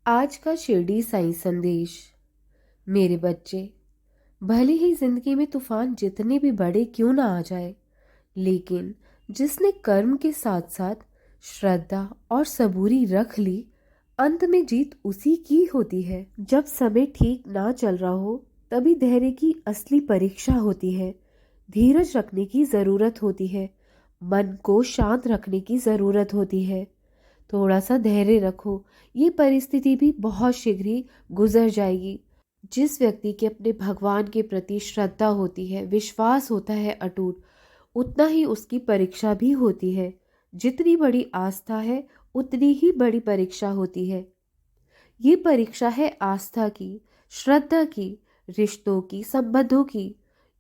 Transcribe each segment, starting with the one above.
आज का शिरडी साई संदेश। मेरे बच्चे, भले ही जिंदगी में तूफान जितने भी बड़े क्यों ना आ जाए, लेकिन जिसने कर्म के साथ साथ श्रद्धा और सबूरी रख ली, अंत में जीत उसी की होती है। जब समय ठीक ना चल रहा हो, तभी धैर्य की असली परीक्षा होती है। धीरज रखने की जरूरत होती है। मन को शांत रखने की जरूरत होती है। थोड़ा सा धैर्य रखो, ये परिस्थिति भी बहुत शीघ्र ही गुजर जाएगी। जिस व्यक्ति के अपने भगवान के प्रति श्रद्धा होती है, विश्वास होता है अटूट, उतना ही उसकी परीक्षा भी होती है। जितनी बड़ी आस्था है, उतनी ही बड़ी परीक्षा होती है। ये परीक्षा है आस्था की, श्रद्धा की, रिश्तों की, संबंधों की।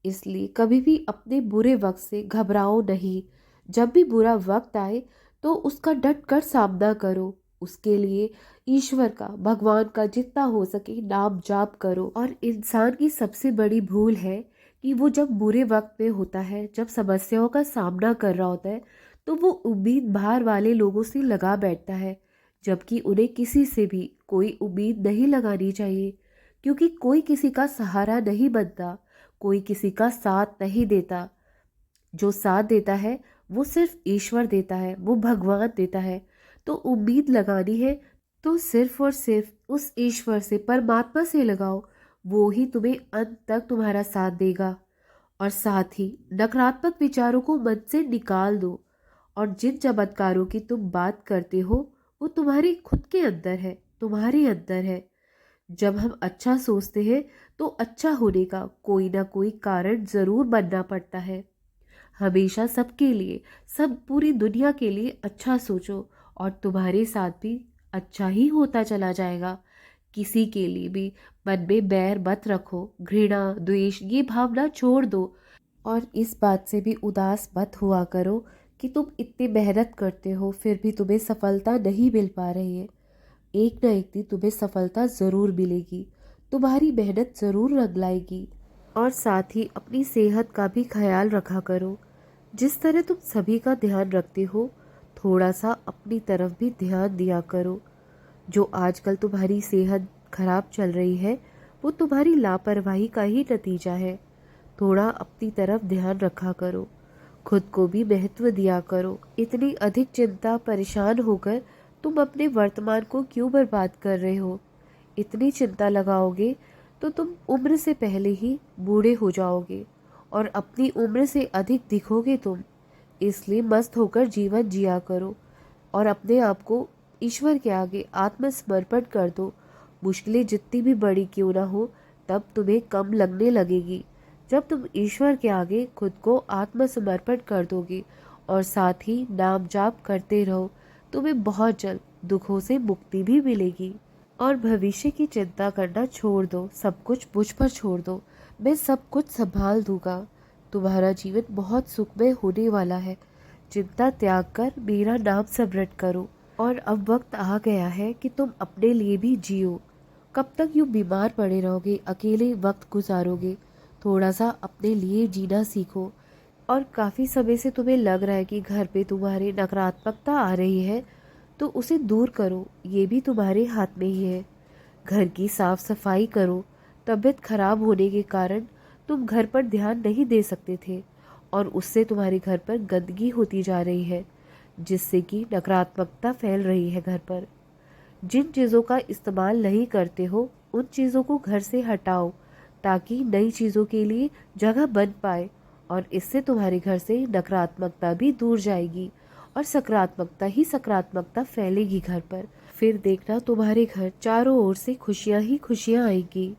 इसलिए कभी भी अपने बुरे वक्त से घबराओ नहीं। जब भी बुरा वक्त आए तो उसका डट कर सामना करो। उसके लिए ईश्वर का, भगवान का जितना हो सके नाम जाप करो। और इंसान की सबसे बड़ी भूल है कि वो जब बुरे वक्त में होता है, जब समस्याओं का सामना कर रहा होता है, तो वो उम्मीद बाहर वाले लोगों से लगा बैठता है, जबकि उन्हें किसी से भी कोई उम्मीद नहीं लगानी चाहिए। क्योंकि कोई किसी का सहारा नहीं बनता, कोई किसी का साथ नहीं देता। जो साथ देता है वो सिर्फ ईश्वर देता है, वो भगवान देता है। तो उम्मीद लगानी है तो सिर्फ और सिर्फ उस ईश्वर से, परमात्मा से लगाओ। वो ही तुम्हें अंत तक तुम्हारा साथ देगा। और साथ ही नकारात्मक विचारों को मन से निकाल दो। और जिन चमत्कारों की तुम बात करते हो, वो तुम्हारे खुद के अंदर है, तुम्हारे अंदर है। जब हम अच्छा सोचते हैं तो अच्छा होने का कोई ना कोई कारण जरूर बनना पड़ता है। हमेशा सबके लिए, सब पूरी दुनिया के लिए अच्छा सोचो, और तुम्हारे साथ भी अच्छा ही होता चला जाएगा। किसी के लिए भी मन में बैर मत रखो, घृणा, द्वेष, ये भावना छोड़ दो। और इस बात से भी उदास मत हुआ करो कि तुम इतनी मेहनत करते हो फिर भी तुम्हें सफलता नहीं मिल पा रही है। एक ना एक दिन तुम्हें सफलता ज़रूर मिलेगी। तुम्हारी मेहनत ज़रूर रंग लाएगी। और साथ ही अपनी सेहत का भी ख्याल रखा करो। जिस तरह तुम सभी का ध्यान रखते हो, थोड़ा सा अपनी तरफ भी ध्यान दिया करो। जो आजकल तुम्हारी सेहत खराब चल रही है, वो तुम्हारी लापरवाही का ही नतीजा है। थोड़ा अपनी तरफ ध्यान रखा करो। खुद को भी महत्व दिया करो। इतनी अधिक चिंता, परेशान होकर तुम अपने वर्तमान को क्यों बर्बाद कर रहे हो? इतनी चिंता लगाओगे तो तुम उम्र से पहले ही बूढ़े हो जाओगे और अपनी उम्र से अधिक दिखोगे तुम। इसलिए मस्त होकर जीवन जिया करो और अपने आप को ईश्वर के आगे आत्मसमर्पण कर दो। मुश्किलें जितनी भी बड़ी क्यों ना हो, तब तुम्हें कम लगने लगेगी जब तुम ईश्वर के आगे खुद को आत्मसमर्पण कर दोगे। और साथ ही नाम जाप करते रहो। तुम्हें बहुत जल्द दुखों से मुक्ति भी मिलेगी। और भविष्य की चिंता करना छोड़ दो, सब कुछ मुझ पर छोड़ दो। मैं सब कुछ संभाल दूंगा। तुम्हारा जीवन बहुत सुखमय होने वाला है। चिंता त्याग कर मेरा नाम स्मरण करो। और अब वक्त आ गया है कि तुम अपने लिए भी जियो। कब तक यूं बीमार पड़े रहोगे, अकेले वक्त गुजारोगे? थोड़ा सा अपने लिए जीना सीखो। और काफ़ी समय से तुम्हें लग रहा है कि घर पे तुम्हारे नकारात्मकता आ रही है, तो उसे दूर करो। ये भी तुम्हारे हाथ में ही है। घर की साफ सफाई करो। तबीयत खराब होने के कारण तुम घर पर ध्यान नहीं दे सकते थे, और उससे तुम्हारे घर पर गंदगी होती जा रही है, जिससे कि नकारात्मकता फैल रही है घर पर। जिन चीज़ों का इस्तेमाल नहीं करते हो, उन चीज़ों को घर से हटाओ, ताकि नई चीज़ों के लिए जगह बन पाए। और इससे तुम्हारे घर से नकारात्मकता भी दूर जाएगी, और सकारात्मकता ही सकारात्मकता फैलेगी घर पर। फिर देखना तुम्हारे घर चारों ओर से खुशियां ही खुशियां आएंगी।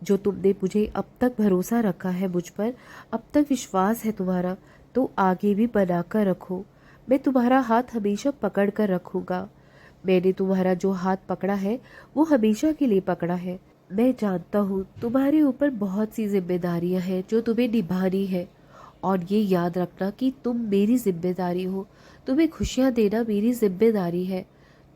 जो तुमने मुझे अब तक भरोसा रखा है मुझ पर, अब तक विश्वास है तुम्हारा, तो आगे भी बनाकर रखो। मैं तुम्हारा हाथ हमेशा पकड़ कर रखूंगा। मैंने तुम्हारा जो हाथ पकड़ा है, वो हमेशा के लिए पकड़ा है। मैं जानता हूँ तुम्हारे ऊपर बहुत सी जिम्मेदारियां हैं जो तुम्हें निभानी है। और ये याद रखना कि तुम मेरी जिम्मेदारी हो। तुम्हें खुशियाँ देना मेरी जिम्मेदारी है।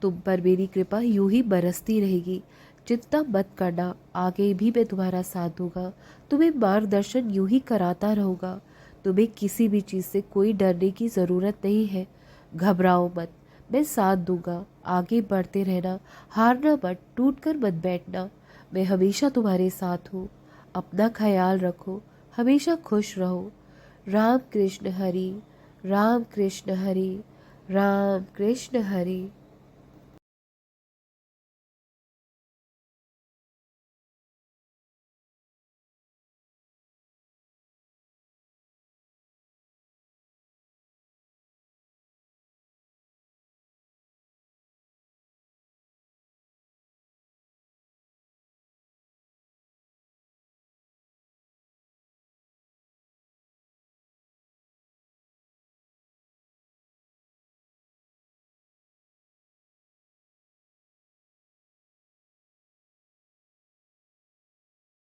तुम पर मेरी कृपा यूं ही बरसती रहेगी। चिंता मत करना, आगे भी मैं तुम्हारा साथ दूंगा। तुम्हें मार्गदर्शन यूं ही कराता रहूँगा। तुम्हें किसी भी चीज़ से कोई डरने की ज़रूरत नहीं है। घबराओ मत, मैं साथ दूंगा। आगे बढ़ते रहना, हारना मत, टूट कर मत बैठना। मैं हमेशा तुम्हारे साथ हूँ। अपना ख्याल रखो, हमेशा खुश रहो। राम कृष्ण हरि, राम कृष्ण हरि, राम कृष्ण हरि।